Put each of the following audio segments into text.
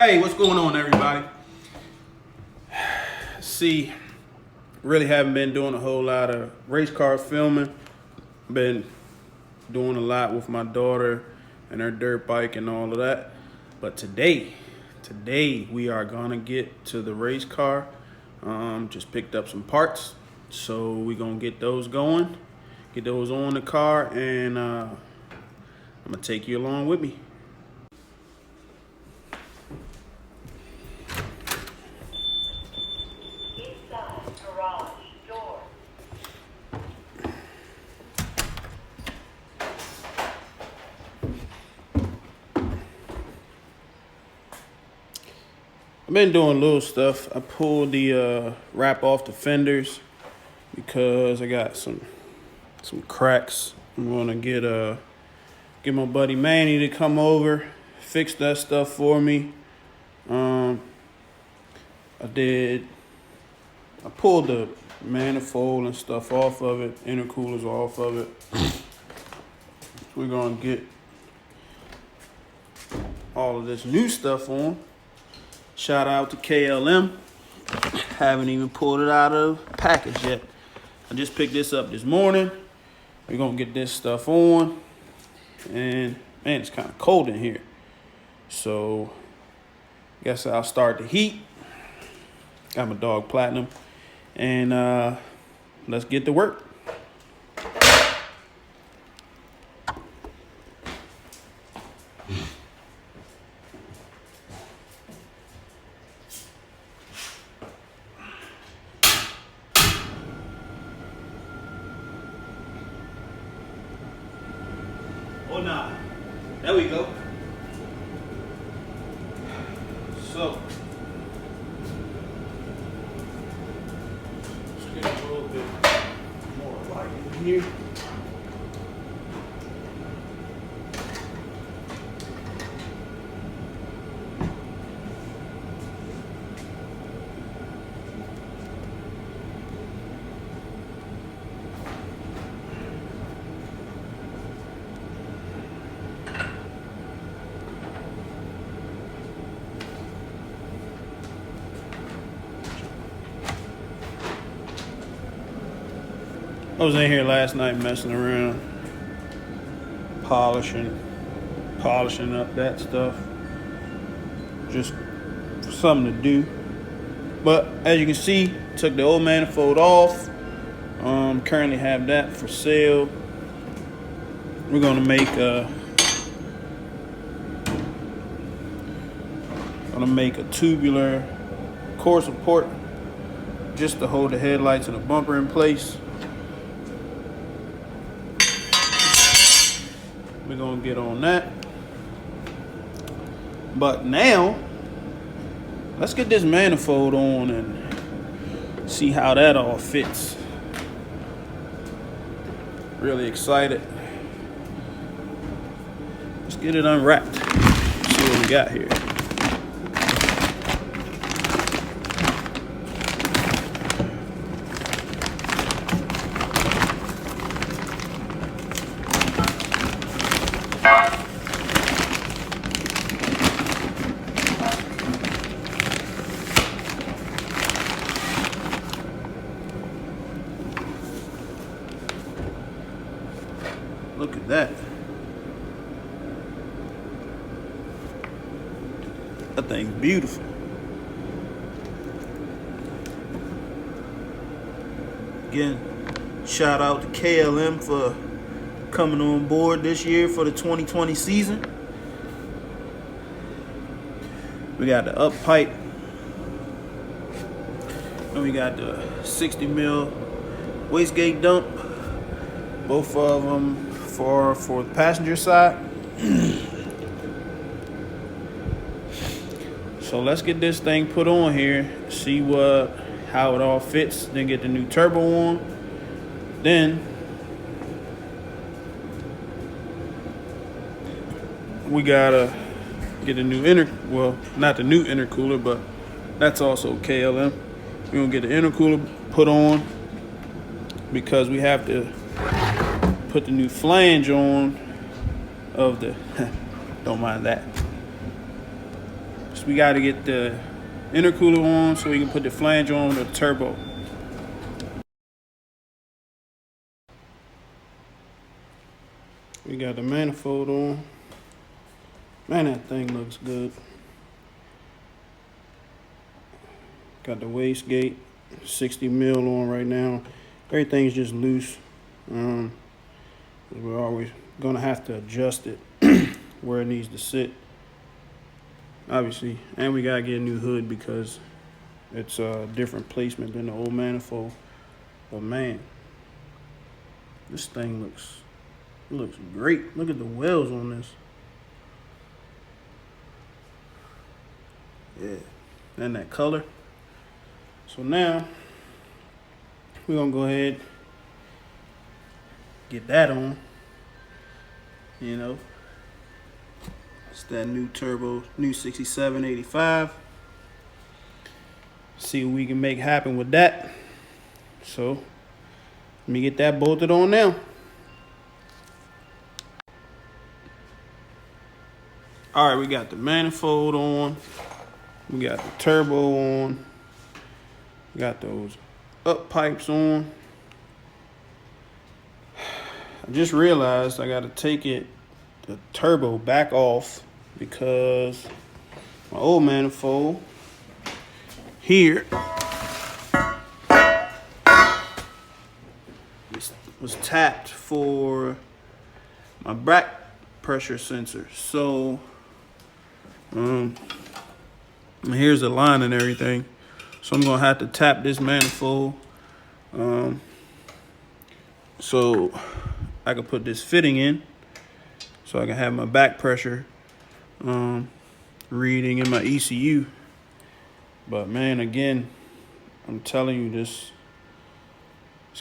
Hey, what's going on, everybody? See, really haven't been doing a whole lot of race car filming. Been doing a lot with my daughter and her dirt bike and all of that. But today we are gonna get to the race car. Just picked up some parts, so we're gonna get those going, get those on the car, and I'm gonna take you along with me. I've been doing little stuff. I pulled the wrap off the fenders because I got some cracks. I'm gonna get my buddy Manny to come over, fix that stuff for me. I pulled the manifold and stuff off of it, intercoolers off of it. We're gonna get all of this new stuff on. Shout out to KLM. Haven't even pulled it out of the package yet. I just picked this up this morning. We're gonna get this stuff on. And man, it's kind of cold in here. So guess I'll start the heat. Got my dog Platinum. And let's get to work. Oh, nah. There we go. So, let's get a little bit more light in here. I was in here last night messing around, polishing up that stuff, just for something to do. But as you can see, took the old manifold off. Currently have that for sale. We're gonna make a tubular core support just to hold the headlights and the bumper in place. We're gonna get on that. But now, let's get this manifold on and see how that all fits. Really excited. Let's get it unwrapped. See what we got here. Look at that. That thing's beautiful. Again, shout out to KLM for coming on board this year for the 2020 season. We got the up pipe. And we got the 60 mil wastegate dump. Both of them for the passenger side. So let's get this thing put on here, see how it all fits, then get the new turbo on. Then we gotta get a new not the new intercooler, but that's also KLM. We're gonna get the intercooler put on because we have to put the new flange on of the don't mind that. So we got to get the intercooler on so we can put the flange on the turbo. We got the manifold on. Man, that thing looks good. Got the wastegate, 60 mil on right now. Everything's just loose. We're always gonna have to adjust it where it needs to sit, obviously. And we gotta get a new hood because it's a different placement than the old manifold. But man, this thing looks great. Look at the wells on this. Yeah, and that color. So now we're gonna go ahead, get that on. You know, it's that new turbo, new 6785. See what we can make happen with that. So let me get that bolted on now. All right, we got the manifold on. We got the turbo on. We got those up pipes on. I just realized I got to take the turbo back off because my old manifold here was tapped for my back pressure sensor. So here's the line and everything. So I'm gonna have to tap this manifold so I can put this fitting in so I can have my back pressure reading in my ECU. But man, again, I'm telling you, this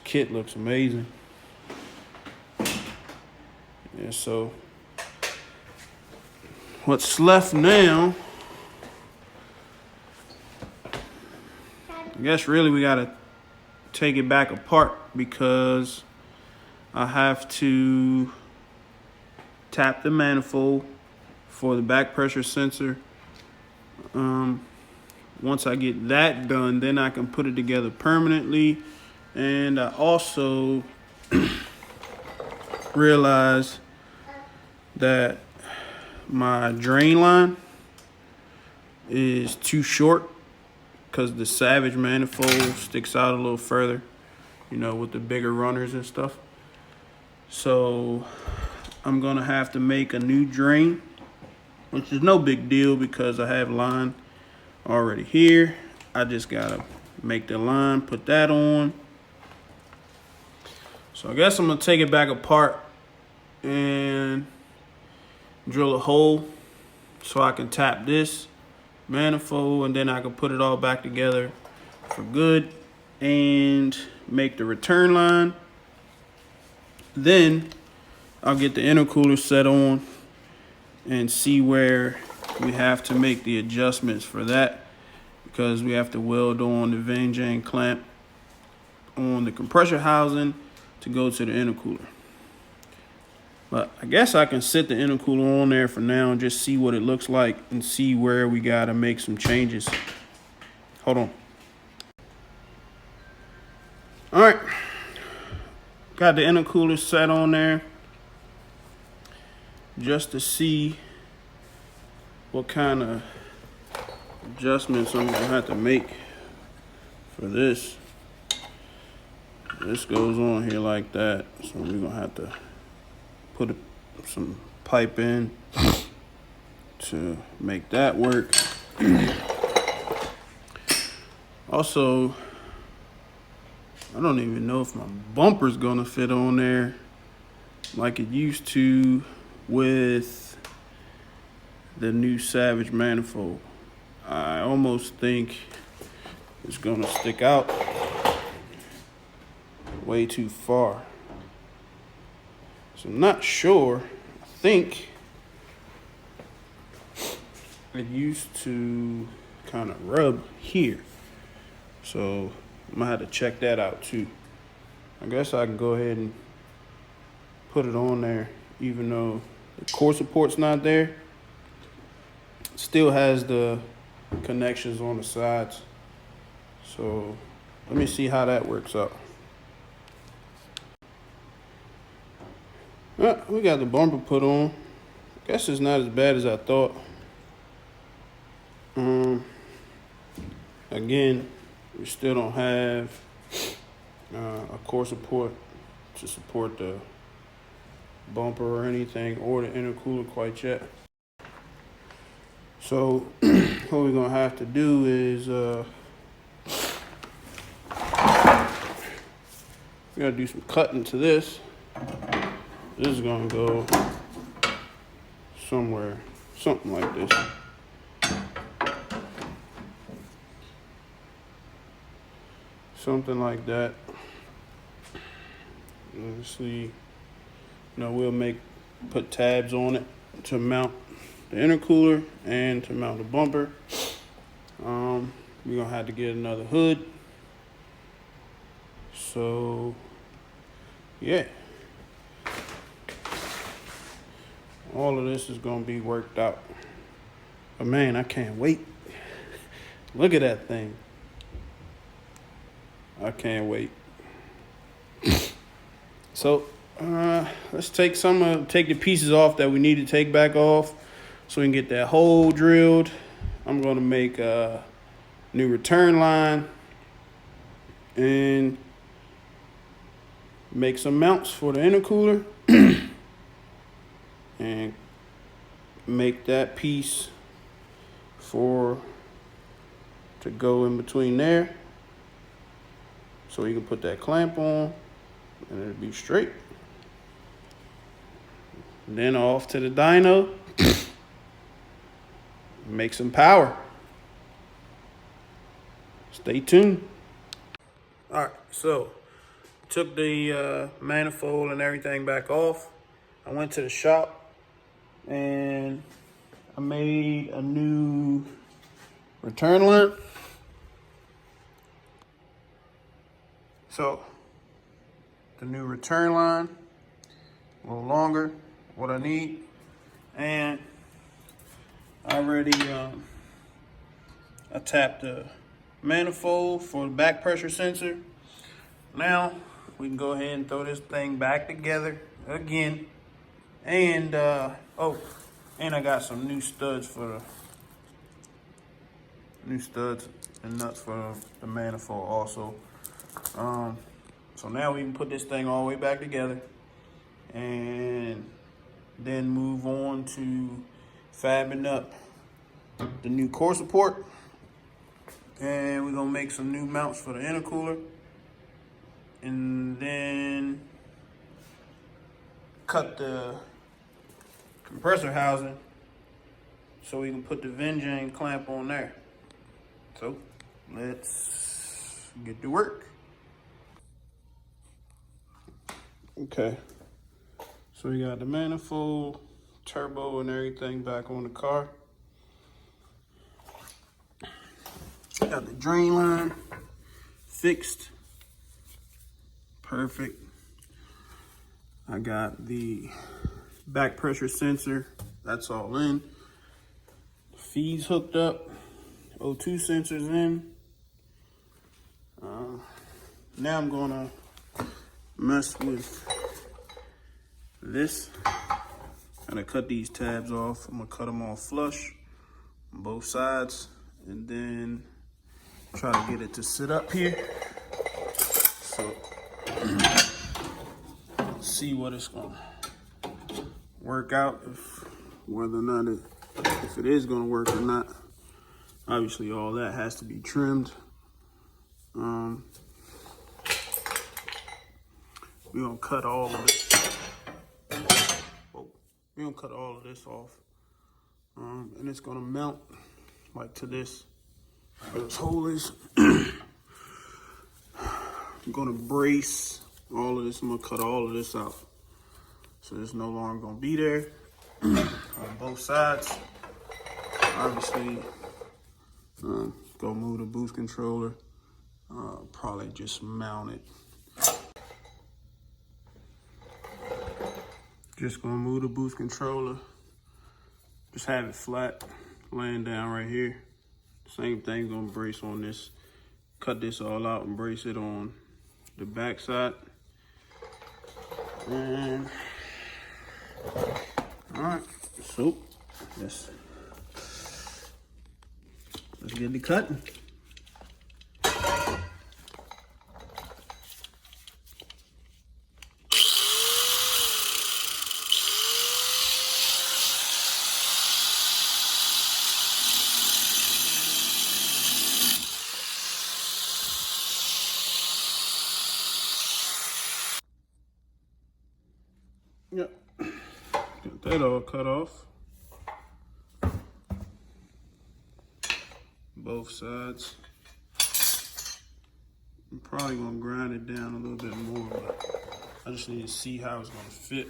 kit looks amazing. Yeah, so what's left now, I guess really we gotta take it back apart because I have to tap the manifold for the back pressure sensor. Once I get that done, then I can put it together permanently. And I also realized that my drain line is too short because the Savage manifold sticks out a little further, you know, with the bigger runners and stuff. So I'm gonna have to make a new drain, which is no big deal because I have line already here. I just gotta make the line, put that on. So I guess I'm gonna take it back apart and drill a hole so I can tap this manifold, and then I can put it all back together for good and make the return line. Then I'll get the intercooler set on and see where we have to make the adjustments for that, because we have to weld on the Van Jane clamp on the compressor housing to go to the intercooler. But I guess I can set the intercooler on there for now and just see what it looks like and see where we gotta make some changes. Hold on. All right, got the intercooler set on there just to see what kind of adjustments I'm gonna have to make for this. This goes on here like that, so we're gonna have to put some pipe in to make that work. Also, I don't even know if my bumper's gonna fit on there like it used to with the new Savage manifold. I almost think it's gonna stick out way too far. So I'm not sure. I think it used to kind of rub here. So I'm gonna have to check that out too. I guess I can go ahead and put it on there even though the core support's not there. still has the connections on the sides. So let me see how that works out. We got the bumper put on. Guess it's not as bad as I thought. Again, we still don't have a core support to support the bumper or anything or the intercooler quite yet. So what we're gonna have to do is we gotta do some cutting to this. This is gonna go somewhere, something like this. Something like that. Let's see. We'll put tabs on it to mount the intercooler and to mount the bumper. We're gonna have to get another hood. So yeah. All of this is gonna be worked out. But man, I can't wait. Look at that thing. I can't wait. So let's take the pieces off that we need to take back off so we can get that hole drilled. I'm gonna make a new return line and make some mounts for the intercooler and make that piece to go in between there so you can put that clamp on and it'll be straight. Then off to the dyno, make some power. Stay tuned. All right, so took the manifold and everything back off. I went to the shop and I made a new return line. So the new return line, a little longer, what I need. And I already I tapped the manifold for the back pressure sensor. Now we can go ahead and throw this thing back together again. And and I got some new studs and nuts for the manifold also. So now we can put this thing all the way back together and then move on to fabbing up the new core support. And we're gonna make some new mounts for the intercooler. And then cut the compressor housing so we can put the VinJane clamp on there. So let's get to work. Okay, so we got the manifold, turbo and everything back on the car. Got the drain line fixed. Perfect. I got the back pressure sensor, that's all in. Feeds hooked up, O2 sensors in. Now I'm gonna mess with this. I'm gonna cut these tabs off. I'm gonna cut them off flush on both sides and then try to get it to sit up here. So see what it's gonna work out, whether or not if it is gonna work or not. Obviously all that has to be trimmed. We're gonna cut all of this. We're gonna cut all of this off. And it's gonna mount like to this, where this hole is. I'm gonna brace all of this. I'm gonna cut all of this out. So it's no longer gonna be there on both sides. Obviously, go move the boost controller. Probably just mount it. Just gonna move the boost controller. Just have it flat. laying down right here. Same thing, gonna brace on this, cut this all out and brace it on the back side. And all right, so let's get the cutting. Yep, got that all cut off. Both sides. I'm probably gonna grind it down a little bit more, but I just need to see how it's gonna fit.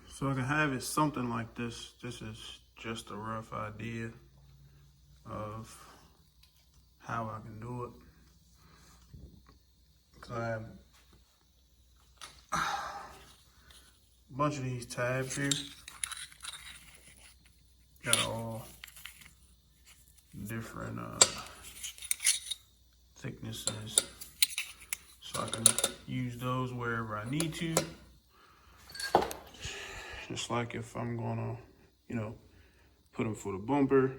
So I can have it something like this. This is just a rough idea of how I can do it. Cause I have a bunch of these tabs here. Got all different thicknesses, so I can use those wherever I need to. Just like if I'm gonna, put them for the bumper.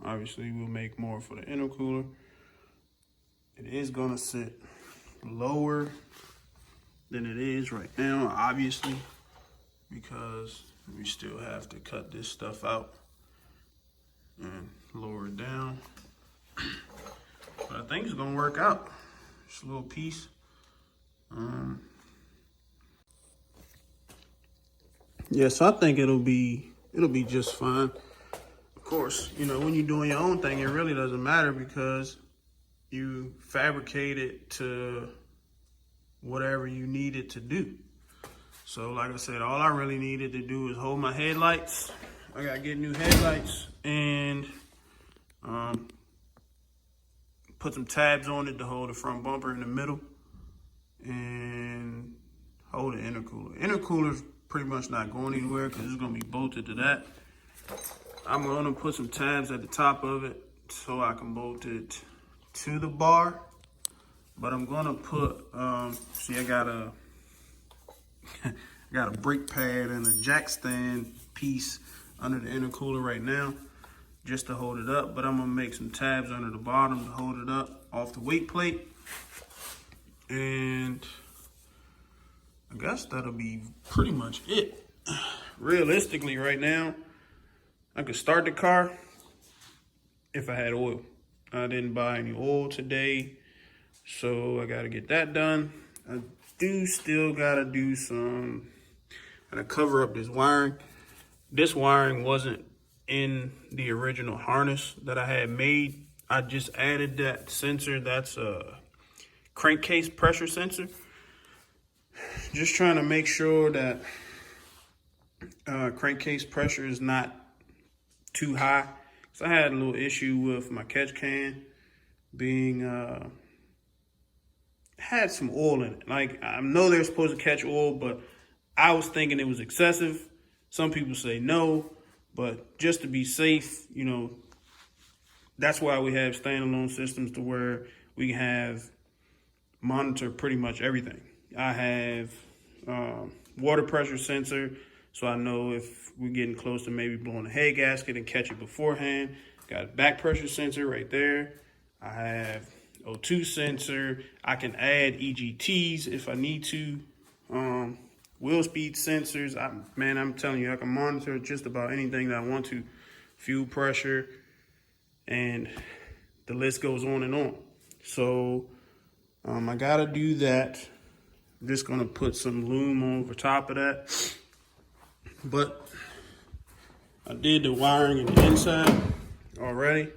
Obviously we'll make more for the intercooler. It is gonna sit lower than it is right now, obviously, because we still have to cut this stuff out and lower it down. But I think it's gonna work out. Just a little piece. Yeah, so I think it'll be just fine. Of course, when you're doing your own thing, it really doesn't matter because you fabricate it to whatever you need it to do. So like I said, all I really needed to do is hold my headlights. I gotta get new headlights and put some tabs on it to hold the front bumper in the middle and hold the intercooler. Intercooler's pretty much not going anywhere because it's gonna be bolted to that. I'm gonna put some tabs at the top of it so I can bolt it to the bar. But I'm gonna put, see, I got a brake pad and a jack stand piece under the intercooler right now just to hold it up. But I'm gonna make some tabs under the bottom to hold it up off the weight plate. And I guess that'll be pretty much it. Realistically, right now, I could start the car if I had oil. I didn't buy any oil today, so I gotta get that done. I do still gotta do gotta cover up this wiring. This wiring wasn't in the original harness that I had made. I just added that sensor. That's a crankcase pressure sensor. Just trying to make sure that crankcase pressure is not too high. So I had a little issue with my catch can being, had some oil in it. Like, I know they're supposed to catch oil, but I was thinking it was excessive. Some people say no, but just to be safe, that's why we have standalone systems to where we can have monitor pretty much everything. I have water pressure sensor, so I know if we're getting close to maybe blowing a head gasket and catch it beforehand. Got a back pressure sensor right there. I have O2 sensor. I can add EGTs if I need to. Wheel speed sensors. I'm telling you, I can monitor just about anything that I want to. Fuel pressure, and the list goes on and on. So I gotta do that. I'm just gonna put some loom over top of that. But I did the wiring in the inside already.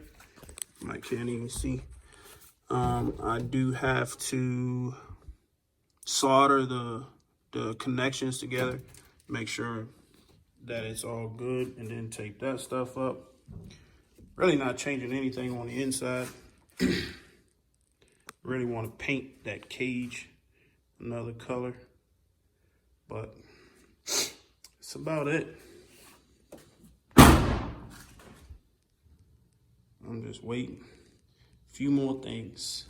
I can't even see. I do have to solder the connections together, make sure that it's all good, and then tape that stuff up. Really not changing anything on the inside. Really want to paint that cage another color, but that's about it. I'm just waiting. A few more things.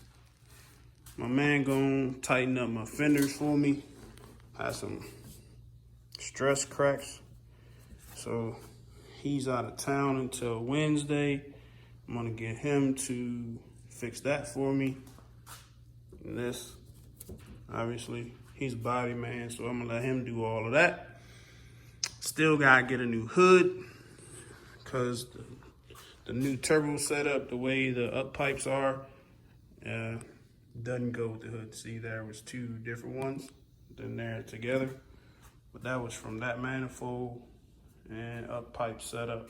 My man gonna tighten up my fenders for me. Had some stress cracks. So he's out of town until Wednesday. I'm gonna get him to fix that for me. And this, obviously, he's body man, so I'm gonna let him do all of that. Still gotta get a new hood, cause the new turbo setup, the way the up pipes are, doesn't go with the hood. See, there was two different ones, then they're together. But that was from that manifold and up pipe setup.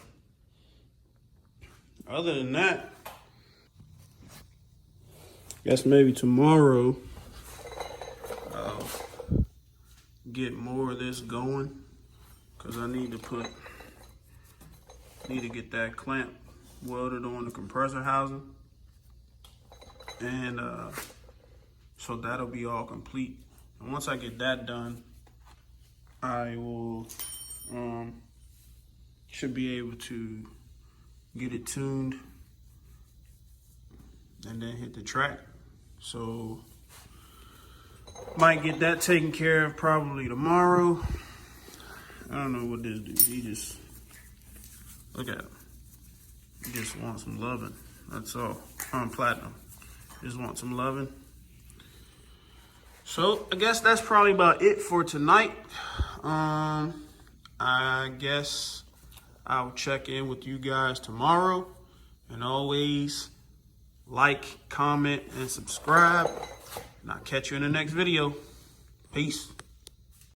Other than that, guess maybe tomorrow I'll get more of this going, because I need to get that clamp welded on the compressor housing. And so that'll be all complete. And once I get that done, I will should be able to get it tuned and then hit the track. So might get that taken care of probably tomorrow. I don't know what this dude, he just, look at him. He just wants some loving, that's all. On platinum, just want some loving. So I guess that's probably about it for tonight. I guess I'll check in with you guys tomorrow. And always like, comment, and subscribe. And I'll catch you in the next video. Peace.